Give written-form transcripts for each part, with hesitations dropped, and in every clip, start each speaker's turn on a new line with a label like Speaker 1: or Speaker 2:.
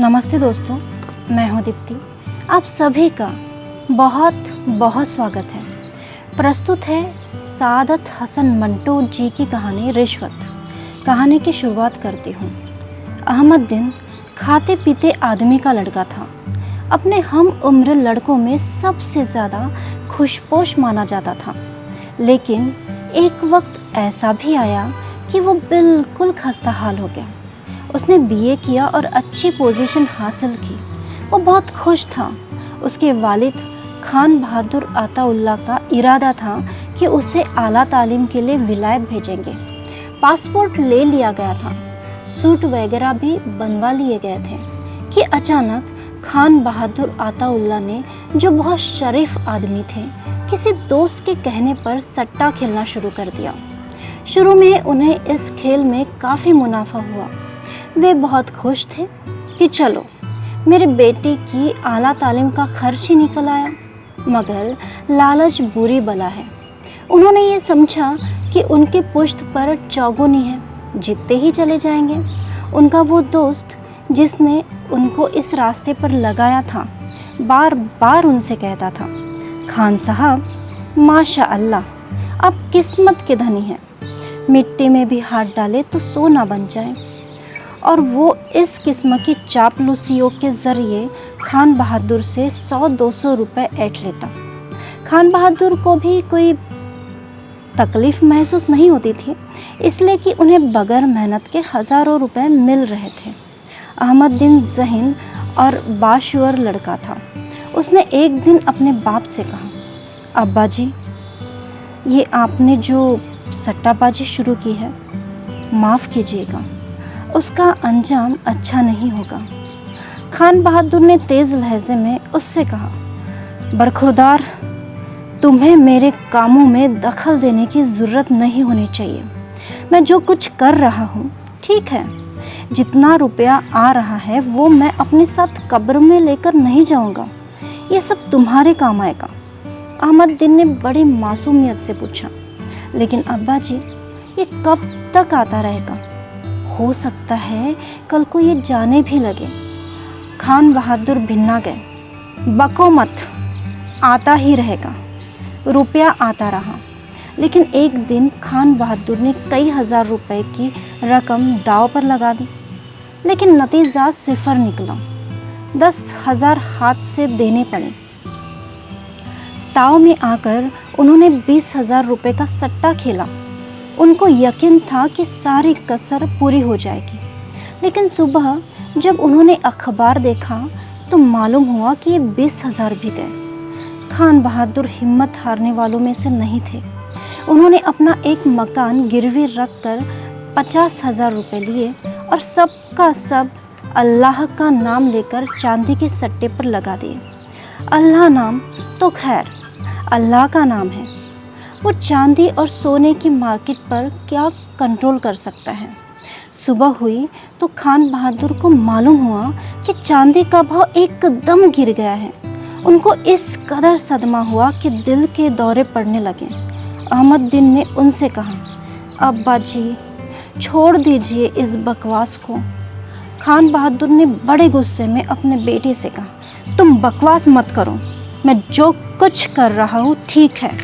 Speaker 1: नमस्ते दोस्तों, मैं हूं दीप्ति। आप सभी का बहुत बहुत स्वागत है। प्रस्तुत है सादत हसन मंटो जी की कहानी रिश्वत। कहानी की शुरुआत करती हूं। अहमद दिन खाते पीते आदमी का लड़का था। अपने हम उम्र लड़कों में सबसे ज़्यादा खुशपोश माना जाता था, लेकिन एक वक्त ऐसा भी आया कि वो बिल्कुल खस्ता हाल हो गया। उसने बीए किया और अच्छी पोजीशन हासिल की। वो बहुत खुश था। उसके वालिद खान बहादुर अताउल्ला का इरादा था कि उसे आला तालीम के लिए विलायत भेजेंगे। पासपोर्ट ले लिया गया था, सूट वगैरह भी बनवा लिए गए थे कि अचानक खान बहादुर अताउल्ला ने, जो बहुत शरीफ आदमी थे, किसी दोस्त के कहने पर सट्टा खेलना शुरू कर दिया। शुरू में उन्हें इस खेल में काफ़ी मुनाफा हुआ। वे बहुत खुश थे कि चलो मेरे बेटे की आला तालीम का खर्च ही निकल आया। मगर लालच बुरी बला है। उन्होंने ये समझा कि उनके पुश्त पर चौगुनी है, जीतते ही चले जाएंगे। उनका वो दोस्त जिसने उनको इस रास्ते पर लगाया था, बार बार उनसे कहता था, खान साहब माशा अल्लाह, आप किस्मत के धनी हैं, मिट्टी में भी हाथ डाले तो सोना बन जाए। और वो इस किस्म की चापलूसियों के ज़रिए खान बहादुर से 100-200 रुपये ऐंठ लेता। खान बहादुर को भी कोई तकलीफ़ महसूस नहीं होती थी, इसलिए कि उन्हें बगैर मेहनत के हज़ारों रुपए मिल रहे थे। अहमद दिन ज़हीन और बाशूर लड़का था। उसने एक दिन अपने बाप से कहा, अब्बा जी, ये आपने जो सट्टाबाजी शुरू की है, माफ़ कीजिएगा, उसका अंजाम अच्छा नहीं होगा। खान बहादुर ने तेज़ लहजे में उससे कहा, बरखुरदार, तुम्हें मेरे कामों में दखल देने की ज़रूरत नहीं होनी चाहिए। मैं जो कुछ कर रहा हूँ ठीक है। जितना रुपया आ रहा है वो मैं अपने साथ कब्र में लेकर नहीं जाऊँगा। ये सब तुम्हारे काम आएगा। अहमद दिन ने बड़ी मासूमियत से पूछा, लेकिन अब्बा जी, ये कब तक आता रहेगा? हो सकता है कल को ये जाने भी लगे। खान बहादुर भिन्ना गए। बको मत, आता ही रहेगा। रुपया आता रहा, लेकिन एक दिन खान बहादुर ने कई हज़ार रुपए की रकम दाव पर लगा दी, लेकिन नतीजा सिफर निकला। 10,000 हाथ से देने पड़े। ताव में आकर उन्होंने 20,000 रुपये का सट्टा खेला। उनको यकीन था कि सारी कसर पूरी हो जाएगी, लेकिन सुबह जब उन्होंने अखबार देखा तो मालूम हुआ कि ये 20,000 भी गए। खान बहादुर हिम्मत हारने वालों में से नहीं थे। उन्होंने अपना एक मकान गिरवी रख कर 50,000 रुपये लिए और सब का सब अल्लाह का नाम लेकर चांदी के सट्टे पर लगा दिए। अल्लाह नाम तो खैर अल्लाह का नाम है, वो चांदी और सोने की मार्केट पर क्या कंट्रोल कर सकता है। सुबह हुई तो खान बहादुर को मालूम हुआ कि चांदी का भाव एकदम गिर गया है। उनको इस कदर सदमा हुआ कि दिल के दौरे पड़ने लगे। अहमद दिन ने उनसे कहा, अब्बा जी, छोड़ दीजिए इस बकवास को। खान बहादुर ने बड़े गुस्से में अपने बेटे से कहा, तुम बकवास मत करो, मैं जो कुछ कर रहा हूँ ठीक है।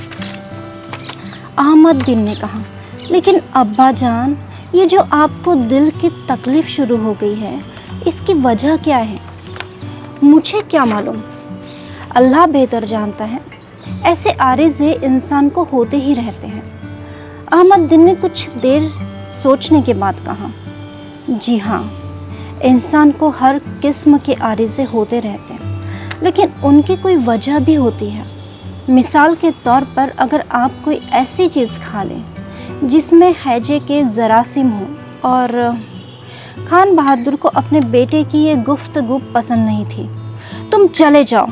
Speaker 1: अहमद दिन ने कहा, लेकिन अब्बा जान, ये जो आपको दिल की तकलीफ़ शुरू हो गई है, इसकी वजह क्या है? मुझे क्या मालूम, अल्लाह बेहतर जानता है। ऐसे आरिज़े इंसान को होते ही रहते हैं। अहमद दिन ने कुछ देर सोचने के बाद कहा, जी हाँ, इंसान को हर किस्म के आरिज़े होते रहते हैं, लेकिन उनकी कोई वजह भी होती है। मिसाल के तौर पर अगर आप कोई ऐसी चीज़ खा लें जिसमें हैजे के जरासीम हो। और खान बहादुर को अपने बेटे की ये गुफ्तगू पसंद नहीं थी। तुम चले जाओ,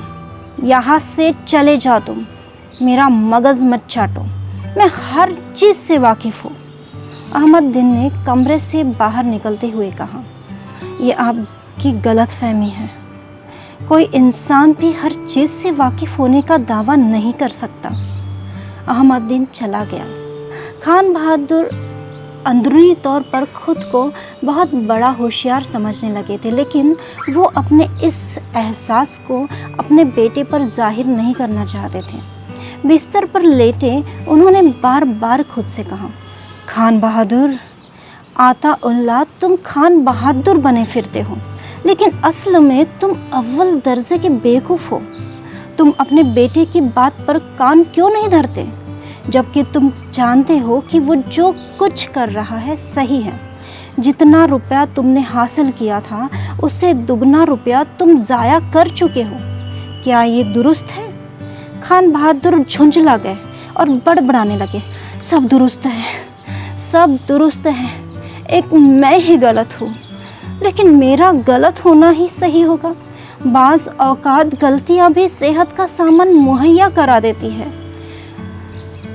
Speaker 1: यहाँ से चले जाओ, तुम मेरा मगज़ मत चाटो, मैं हर चीज़ से वाकिफ़ हूँ। अहमद दिन ने कमरे से बाहर निकलते हुए कहा, ये आपकी गलतफहमी है। कोई इंसान भी हर चीज़ से वाकिफ़ होने का दावा नहीं कर सकता। अहमद दिन चला गया। खान बहादुर अंदरूनी तौर पर खुद को बहुत बड़ा होशियार समझने लगे थे, लेकिन वो अपने इस एहसास को अपने बेटे पर जाहिर नहीं करना चाहते थे। बिस्तर पर लेटे उन्होंने बार बार खुद से कहा, खान बहादुर, आता उल्लाह, तुम खान बहादुर बने फिरते हो, लेकिन असल में तुम अव्वल दर्जे के बेवकूफ़ हो। तुम अपने बेटे की बात पर कान क्यों नहीं धरते, जबकि तुम जानते हो कि वो जो कुछ कर रहा है सही है। जितना रुपया तुमने हासिल किया था उससे दुगना रुपया तुम ज़ाया कर चुके हो। क्या ये दुरुस्त है? खान बहादुर झुंझला गए और बड़बड़ाने लगे, सब दुरुस्त है, सब दुरुस्त है, एक मैं ही गलत हूँ। लेकिन मेरा गलत होना ही सही होगा। बाज़ औकात गलतियाँ भी सेहत का सामान मुहैया करा देती है।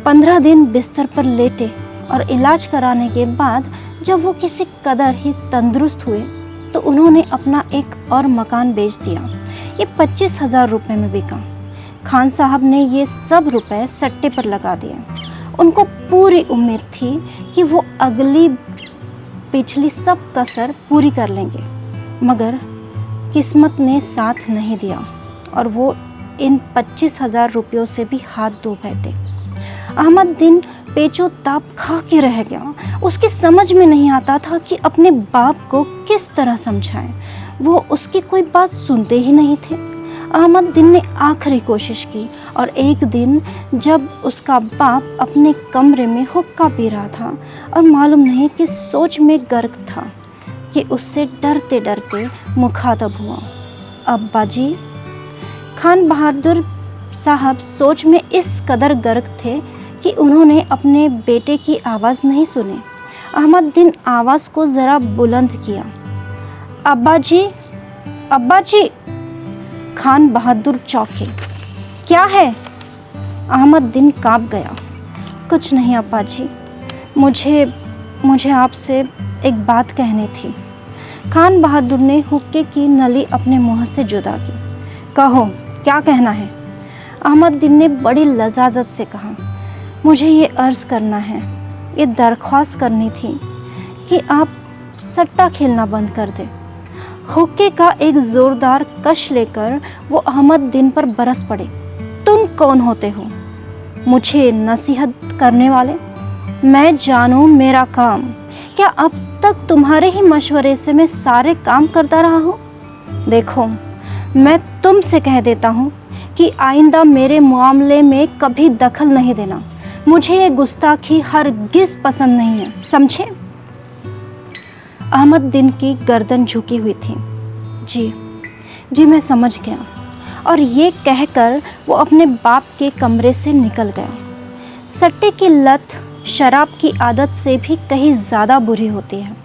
Speaker 1: 15 दिन बिस्तर पर लेटे और इलाज कराने के बाद जब वो किसी कदर ही तंदुरुस्त हुए तो उन्होंने अपना एक और मकान बेच दिया। ये 25,000 रुपये में बिका। खान साहब ने ये सब रुपए सट्टे पर लगा दिए। उनको पूरी उम्मीद थी कि वो अगली पिछली सब कसर पूरी कर लेंगे, मगर किस्मत ने साथ नहीं दिया और वो इन 25,000 रुपयों से भी हाथ धो बैठे। अहमद दिन पेचो ताप खा के रह गया। उसकी समझ में नहीं आता था कि अपने बाप को किस तरह समझाएं। वो उसकी कोई बात सुनते ही नहीं थे। अहमद दिन ने आखिरी कोशिश की और एक दिन जब उसका बाप अपने कमरे में हुक्का पी रहा था और मालूम नहीं किस सोच में गर्क था कि उससे डरते डरते मुखातब हुआ, अब्बा जी। खान बहादुर साहब सोच में इस कदर गर्क थे कि उन्होंने अपने बेटे की आवाज़ नहीं सुनी। अहमद दिन आवाज़ को ज़रा बुलंद किया, अब्बा जी, अब्बा जी। खान बहादुर चौंके, क्या है? अहमद दिन काँप गया, कुछ नहीं अब्बा जी, मुझे आपसे एक बात कहनी थी। खान बहादुर ने हुक्के की नली अपने मुंह से जुदा की, कहो क्या कहना है? अहमद दिन ने बड़ी लजाजत से कहा, मुझे ये अर्ज़ करना है, ये दरख्वास्त करनी थी कि आप सट्टा खेलना बंद कर दें। हुक्के का एक ज़ोरदार कश लेकर वो अहमद दिन पर बरस पड़े, तुम कौन होते हो मुझे नसीहत करने वाले? मैं जानूं मेरा काम। क्या अब तक तुम्हारे ही मशवरे से मैं सारे काम करता रहा हूँ? देखो, मैं तुमसे कह देता हूँ कि आइंदा मेरे मामले में कभी दखल नहीं देना। मुझे ये गुस्ताखी हरगिज़ पसंद नहीं है, समझे? अहमद दिन की गर्दन झुकी हुई थी। जी मैं समझ गया। और ये कहकर वो अपने बाप के कमरे से निकल गया। सट्टे की लत शराब की आदत से भी कहीं ज़्यादा बुरी होती है।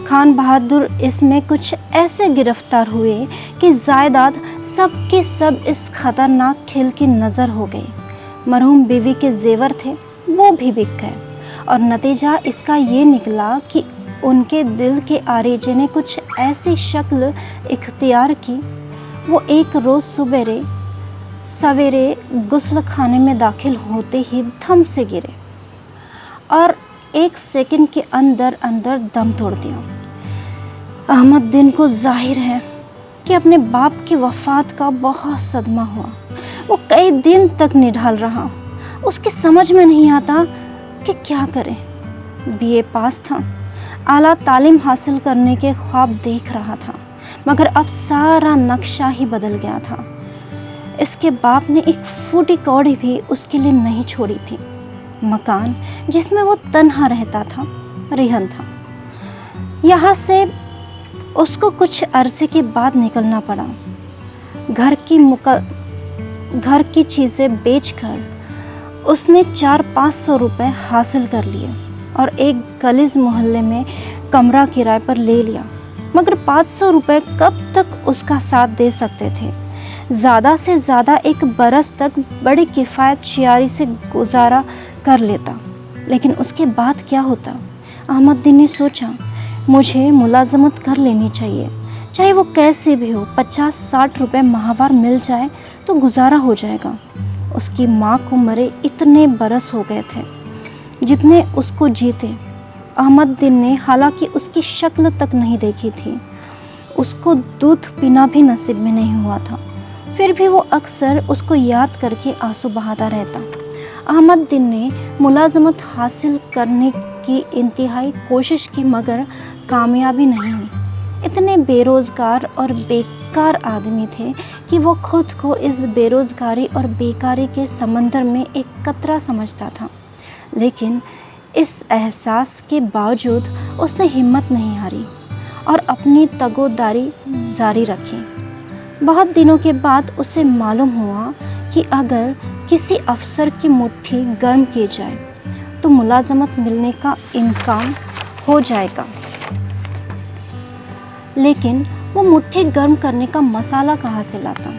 Speaker 1: खान बहादुर इसमें कुछ ऐसे गिरफ्तार हुए कि जायदाद सब के सब इस खतरनाक खेल की नज़र हो गई। मरहूम बीवी के जेवर थे, वो भी बिक गए और नतीजा इसका ये निकला कि उनके दिल के आरेजे ने कुछ ऐसी शक्ल इख्तियार की, वो एक रोज़ सवेरे गुस्ल खाने में दाखिल होते ही धम से गिरे और 1 सेकंड के अंदर अंदर दम तोड़ दिया। अहमद दिन को जाहिर है कि अपने बाप की वफ़ात का बहुत सदमा हुआ। वो कई दिन तक निढाल रहा। उसकी समझ में नहीं आता कि क्या करे। BA पास था, आला तालीम हासिल करने के ख्वाब देख रहा था, मगर अब सारा नक्शा ही बदल गया था। इसके बाप ने एक फूटी कौड़ी भी उसके लिए नहीं छोड़ी थी। मकान जिसमें वो तन्हा रहता था रिहन था। यहाँ से उसको कुछ अरसे के बाद निकलना पड़ा। घर की चीज़ें बेचकर उसने 400-500 रुपये हासिल कर लिए और एक गलीज मोहल्ले में कमरा किराए पर ले लिया। मगर 500 रुपये कब तक उसका साथ दे सकते थे? ज़्यादा से ज़्यादा 1 बरस तक बड़ी किफ़ायत शियारी से गुजारा कर लेता, लेकिन उसके बाद क्या होता? अहमद दिन ने सोचा, मुझे मुलाजमत कर लेनी चाहिए, चाहे वो कैसे भी हो। 50-60 रुपये माहवार मिल जाए तो गुजारा हो जाएगा। उसकी माँ को मरे इतने बरस हो गए थे जितने उसको जीते, अहमदुद्दीन ने हालांकि उसकी शक्ल तक नहीं देखी थी, उसको दूध पीना भी नसीब में नहीं हुआ था, फिर भी वो अक्सर उसको याद करके आंसू बहाता रहता। अहमदुद्दीन ने मुलाजमत हासिल करने की इंतहाई कोशिश की, मगर कामयाबी नहीं हुई। इतने बेरोज़गार और बेकार आदमी थे कि वो खुद को इस बेरोज़गारी और बेकारी के समंदर में एक कतरा समझता था। लेकिन इस एहसास के बावजूद उसने हिम्मत नहीं हारी और अपनी तगोदारी जारी रखी। बहुत दिनों के बाद उसे मालूम हुआ कि अगर किसी अफसर की मुट्ठी गर्म की जाए तो मुलाजमत मिलने का इम्कान हो जाएगा। लेकिन वो मुट्ठी गर्म करने का मसाला कहाँ से लाता?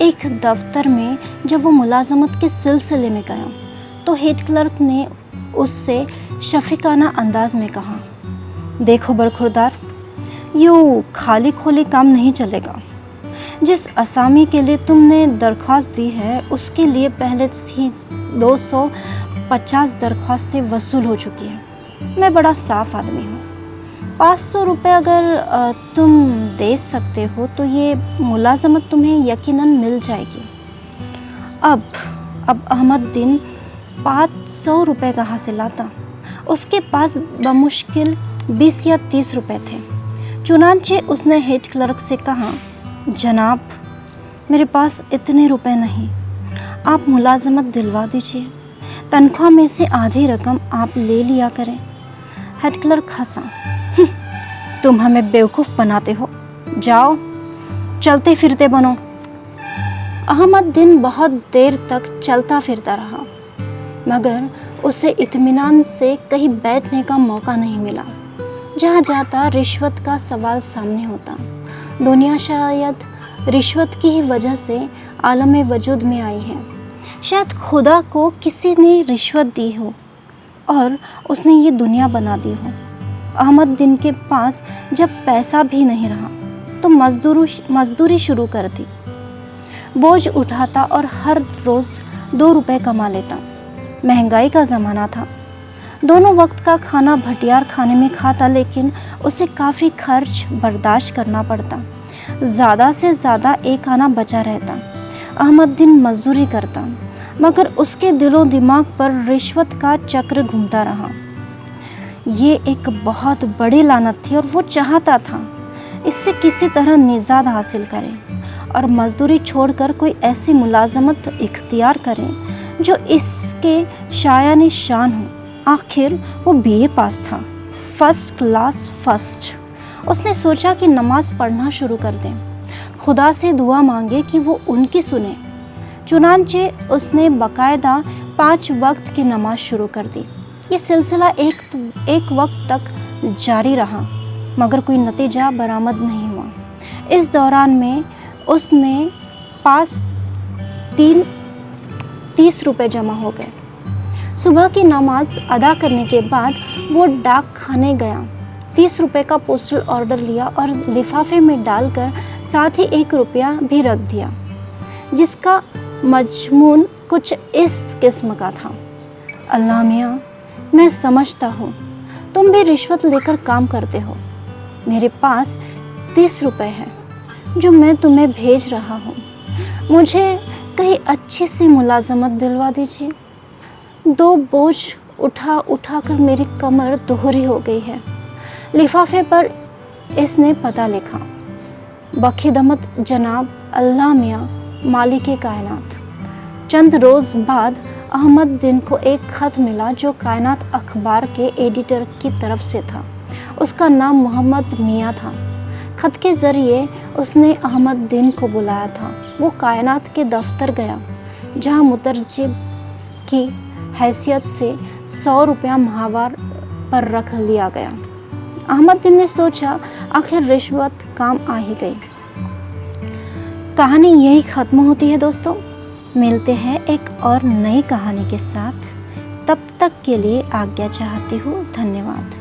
Speaker 1: एक दफ्तर में जब वो मुलाजमत के सिलसिले में गया तो हेड क्लर्क ने उससे शफीकाना अंदाज में कहा, देखो बरखुरदार, यूँ खाली खोली काम नहीं चलेगा। जिस असामी के लिए तुमने दरख्वास्त दी है उसके लिए पहले ही 250 दरख्वास्तें वसूल हो चुकी हैं। मैं बड़ा साफ आदमी हूँ। 500 रुपये अगर तुम दे सकते हो तो ये मुलाजमत तुम्हें यकीनन मिल जाएगी। अब अहमदुद्दीन 500 रुपये कहाँ से लाता? उसके पास बमुश्किल 20 या 30 रुपये थे। चुनांचे उसने हेड क्लर्क से कहा, जनाब, मेरे पास इतने रुपए नहीं, आप मुलाजमत दिलवा दीजिए, तनख्वाह में से आधी रकम आप ले लिया करें। हेड क्लर्क हंसा, तुम हमें बेवकूफ़ बनाते हो, जाओ चलते फिरते बनो। अहमदुद्दीन बहुत देर तक चलता फिरता रहा, मगर उसे इत्मीनान से कहीं बैठने का मौका नहीं मिला। जहाँ जाता रिश्वत का सवाल सामने होता। दुनिया शायद रिश्वत की ही वजह से आलम वजूद में आई है। शायद खुदा को किसी ने रिश्वत दी हो और उसने ये दुनिया बना दी हो। अहमदुद्दीन के पास जब पैसा भी नहीं रहा तो मजदूरी शुरू कर दी। बोझ उठाता और हर रोज़ 2 रुपए कमा लेता। महंगाई का ज़माना था। दोनों वक्त का खाना भटियार खाने में खाता, लेकिन उसे काफ़ी खर्च बर्दाश्त करना पड़ता। ज़्यादा से ज़्यादा 1 आना बचा रहता। अहमदुद्दीन मजदूरी करता, मगर उसके दिलो दिमाग पर रिश्वत का चक्र घूमता रहा। ये एक बहुत बड़ी लानत थी और वो चाहता था इससे किसी तरह निजात हासिल करे और मजदूरी छोड़कर कोई ऐसी मुलाजमत इख्तियार करे जो इसके शायान शान हो। आखिर वो बीए पास था, फर्स्ट क्लास फर्स्ट। उसने सोचा कि नमाज़ पढ़ना शुरू कर दें, खुदा से दुआ मांगे कि वो उनकी सुने। चुनांचे उसने बाकायदा 5 वक्त की नमाज शुरू कर दी। ये सिलसिला एक वक्त तक जारी रहा, मगर कोई नतीजा बरामद नहीं हुआ। इस दौरान में उसने पास 30 रुपये जमा हो गए। सुबह की नमाज अदा करने के बाद वो डाक खाने गया, 30 रुपये का पोस्टल ऑर्डर लिया और लिफाफे में डालकर साथ ही 1 रुपया भी रख दिया, जिसका मजमून कुछ इस किस्म का था, अल्लाह मियाँ, मैं समझता हूँ तुम भी रिश्वत लेकर काम करते हो। मेरे पास 30 रुपये है जो मैं तुम्हें भेज रहा हूँ। मुझे कहीं अच्छी सी मुलाजमत दिलवा दीजिए। 2 बोझ उठा कर मेरी कमर दोहरी हो गई है। लिफाफे पर इसने पता लिखा, बखिदमत जनाब अल्लाह मियाँ मालिक कायनात। चंद रोज़ बाद अहमदुद्दीन को एक ख़त मिला जो कायनात अखबार के एडिटर की तरफ से था। उसका नाम मोहम्मद मियाँ था। ख़त के ज़रिए उसने अहमदुद्दीन को बुलाया था। वो कायनात के दफ्तर गया, जहाँ मुतरजिम की हैसियत से 100 रुपया माहवार पर रख लिया गया। अहमदुद्दीन ने सोचा, आखिर रिश्वत काम आ ही गई। कहानी यही ख़त्म होती है दोस्तों। मिलते हैं एक और नई कहानी के साथ। तब तक के लिए आज्ञा चाहती हूँ। धन्यवाद।